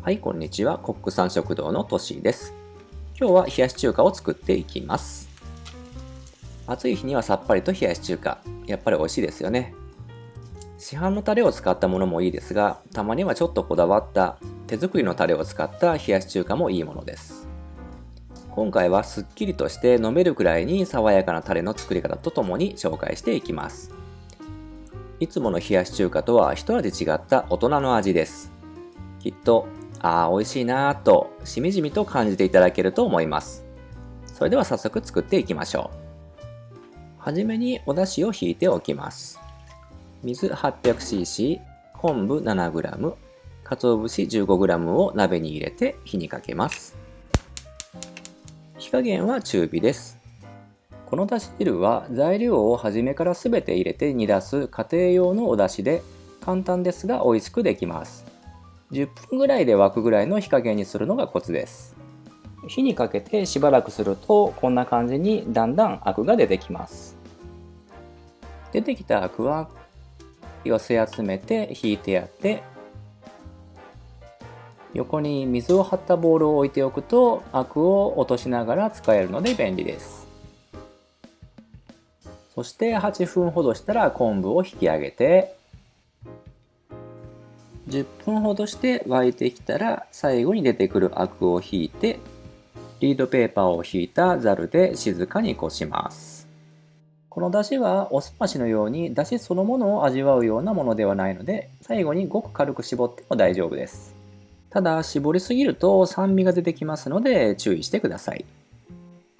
はい、こんにちは。コックさん食堂のトシーです。今日は冷やし中華を作っていきます。暑い日にはさっぱりと冷やし中華。やっぱり美味しいですよね。市販のタレを使ったものもいいですが、たまにはちょっとこだわった手作りのタレを使った冷やし中華もいいものです。今回はすっきりとして飲めるくらいに爽やかなタレの作り方とともに紹介していきます。いつもの冷やし中華とは一味違った大人の味です。きっと美味しいなぁとしみじみと感じていただけると思います。それでは早速作っていきましょう。はじめにお出汁をひいておきます。水 800cc、昆布 7g、鰹節 15g を鍋に入れて火にかけます。火加減は中火です。このだし汁は材料を初めから全て入れて煮出す家庭用のお出汁で簡単ですが美味しくできます。10分ぐらいで沸くぐらいの火加減にするのがコツです。火にかけてしばらくするとこんな感じにだんだんアクが出てきます。出てきたアクは寄せ集めて引いてやって、横に水を張ったボウルを置いておくとアクを落としながら使えるので便利です。そして8分ほどしたら昆布を引き上げて、10分ほどして沸いてきたら最後に出てくるアクを引いて、リードペーパーを引いたざるで静かにこします。このだしはおすましのようにだしそのものを味わうようなものではないので、最後にごく軽く絞っても大丈夫です。ただ絞りすぎると酸味が出てきますので注意してください。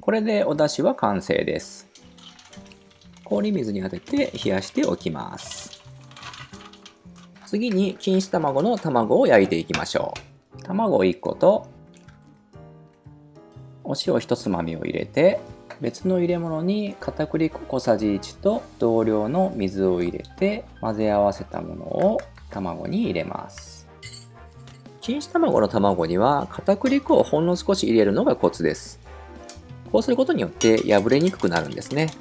これでおだしは完成です。氷水に当てて冷やしておきます。次に錦糸卵の卵を焼いていきましょう。卵1個とお塩1つまみを入れて、別の入れ物に片栗粉小さじ1と同量の水を入れて混ぜ合わせたものを卵に入れます。錦糸卵の卵には片栗粉をほんの少し入れるのがコツです。こうすることによって破れにくくなるんですね。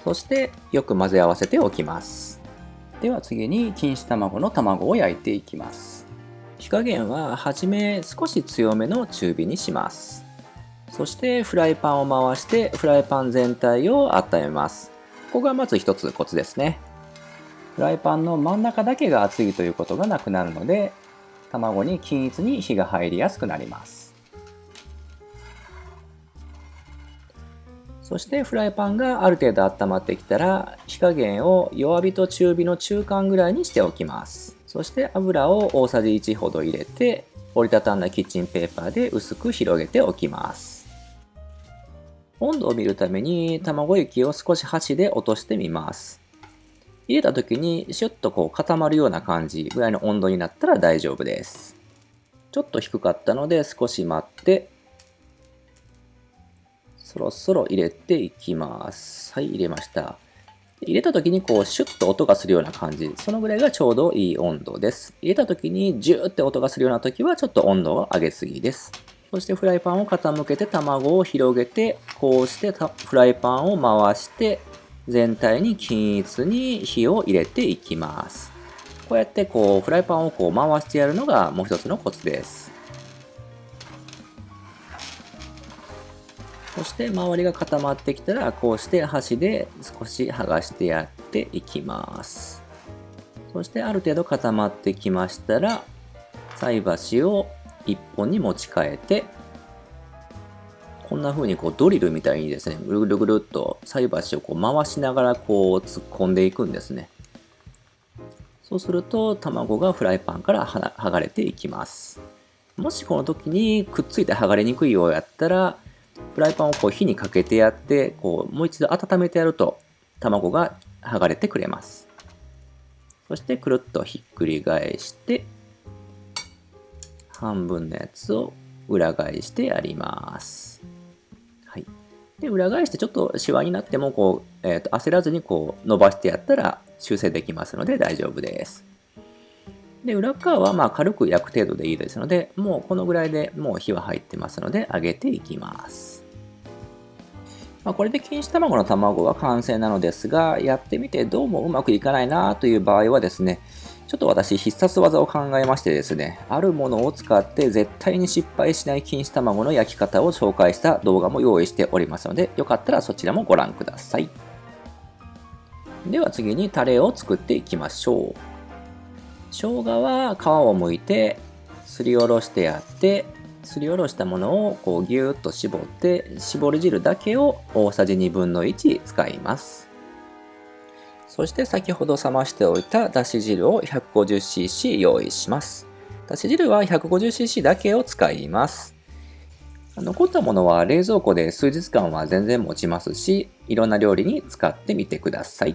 そしてよく混ぜ合わせておきます。では次に錦糸卵の卵を焼いていきます。火加減ははじめ少し強めの中火にします。そしてフライパンを回してフライパン全体を温めます。ここがまず一つコツですね。フライパンの真ん中だけが熱いということがなくなるので、卵に均一に火が入りやすくなります。そしてフライパンがある程度温まってきたら火加減を弱火と中火の中間ぐらいにしておきます。そして油を大さじ1ほど入れて折りたたんだキッチンペーパーで薄く広げておきます。温度を見るために卵液を少し箸で落としてみます。入れた時にシュッと固まるような感じぐらいの温度になったら大丈夫です。ちょっと低かったので少し待ってそろそろ入れていきます。はい、入れました。入れた時にシュッと音がするような感じ。そのぐらいがちょうどいい温度です。入れた時にジューって音がするような時はちょっと温度を上げすぎです。そしてフライパンを傾けて卵を広げて、こうしてフライパンを回して全体に均一に火を入れていきます。こうやってフライパンを回してやるのがもう一つのコツです。そして周りが固まってきたらこうして箸で少し剥がしてやっていきます。そしてある程度固まってきましたら菜箸を1本に持ち替えて、こんな風にドリルみたいにですね、ぐるぐるぐるっと菜箸を回しながら突っ込んでいくんですね。そうすると卵がフライパンから剥がれていきます。もしこの時にくっついて剥がれにくいようやったらフライパンを火にかけてやってもう一度温めてやると卵が剥がれてくれます。そしてくるっとひっくり返して半分のやつを裏返してやります。はい、で裏返してちょっとシワになっても焦らずに伸ばしてやったら修正できますので大丈夫です。で裏側は軽く焼く程度でいいですので、もうこのぐらいでもう火は入ってますので揚げていきます。これで錦糸卵の卵は完成なのですが、やってみてどうもうまくいかないなという場合はですね、ちょっと私必殺技を考えましてですね、あるものを使って絶対に失敗しない錦糸卵の焼き方を紹介した動画も用意しておりますので、よかったらそちらもご覧ください。では次にタレを作っていきましょう。生姜は皮を剥いてすりおろしてあって、すりおろしたものをこうギューッと絞って、絞り汁だけを大さじ1/2使います。そして先ほど冷ましておいただし汁を 150cc 用意します。だし汁は 150cc だけを使います。残ったものは冷蔵庫で数日間は全然持ちますし、いろんな料理に使ってみてください。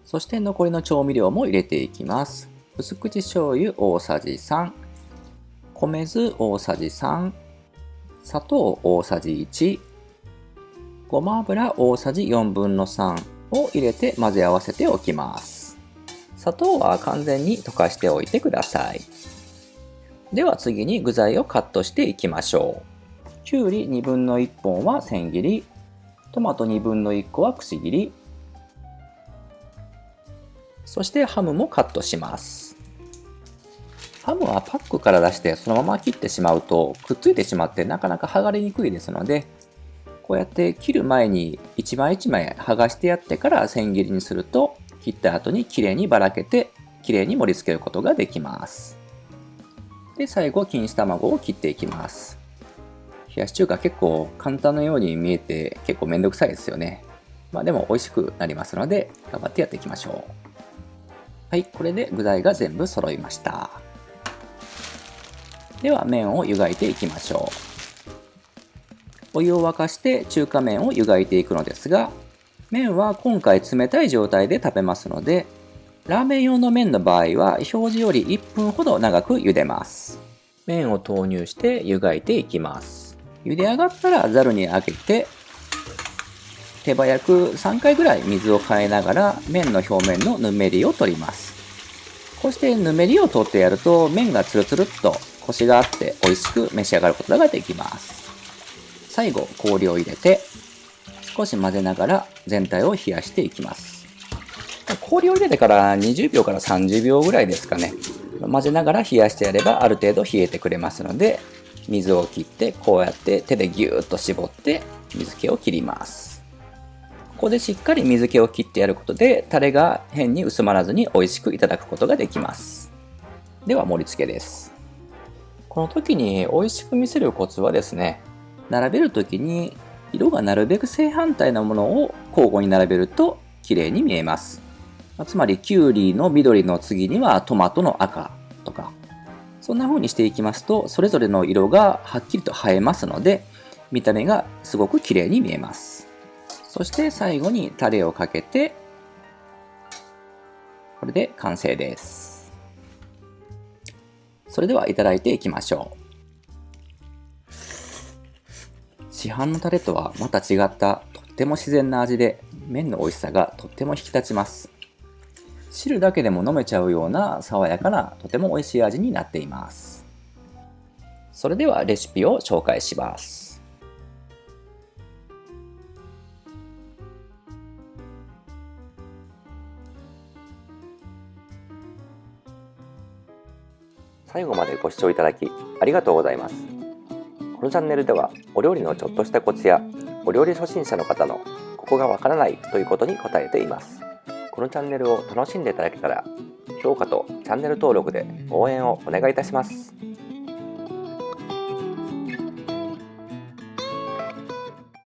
そして残りの調味料も入れていきます。薄口醤油大さじ3、米酢大さじ3、砂糖大さじ1、ごま油大さじ3/4を入れて混ぜ合わせておきます。砂糖は完全に溶かしておいてください。では次に具材をカットしていきましょう。きゅうり1/2本は千切り、トマト1/2個はくし切り、そしてハムもカットします。ハムはパックから出してそのまま切ってしまうとくっついてしまってなかなか剥がれにくいですので、こうやって切る前に一枚一枚剥がしてやってから千切りにすると、切った後にきれいにばらけてきれいに盛り付けることができます。で、最後錦糸卵を切っていきます。冷やし中華結構簡単なように見えて結構めんどくさいですよね。でも美味しくなりますので頑張ってやっていきましょう。はい、これで具材が全部揃いました。では麺を湯がいていきましょう。お湯を沸かして中華麺を湯がいていくのですが、麺は今回冷たい状態で食べますので、ラーメン用の麺の場合は表示より1分ほど長く茹でます。麺を投入して湯がいていきます。茹で上がったらざるにあげて、手早く3回ぐらい水を変えながら麺の表面のぬめりを取ります。こうしてぬめりを取ってやると麺がつるつるっとコシがあって美味しく召し上がることができます。最後氷を入れて少し混ぜながら全体を冷やしていきます。氷を入れてから20秒から30秒ぐらいですかね。混ぜながら冷やしてやればある程度冷えてくれますので、水を切ってこうやって手でギューッと絞って水気を切ります。ここでしっかり水気を切ってやることでタレが変に薄まらずに美味しくいただくことができます。では盛り付けです。この時に美味しく見せるコツはですね、並べる時に色がなるべく正反対なものを交互に並べると綺麗に見えます。つまりきゅうりの緑の次にはトマトの赤とか、そんな風にしていきますとそれぞれの色がはっきりと映えますので、見た目がすごく綺麗に見えます。そして最後にタレをかけて、これで完成です。それではいただいていきましょう。市販のタレとはまた違ったとっても自然な味で、麺の美味しさがとっても引き立ちます。汁だけでも飲めちゃうような爽やかなとても美味しい味になっています。それではレシピを紹介します。最後までご視聴いただきありがとうございます。このチャンネルではお料理のちょっとしたコツやお料理初心者の方のここがわからないということに答えています。このチャンネルを楽しんでいただけたら評価とチャンネル登録で応援をお願いいたします。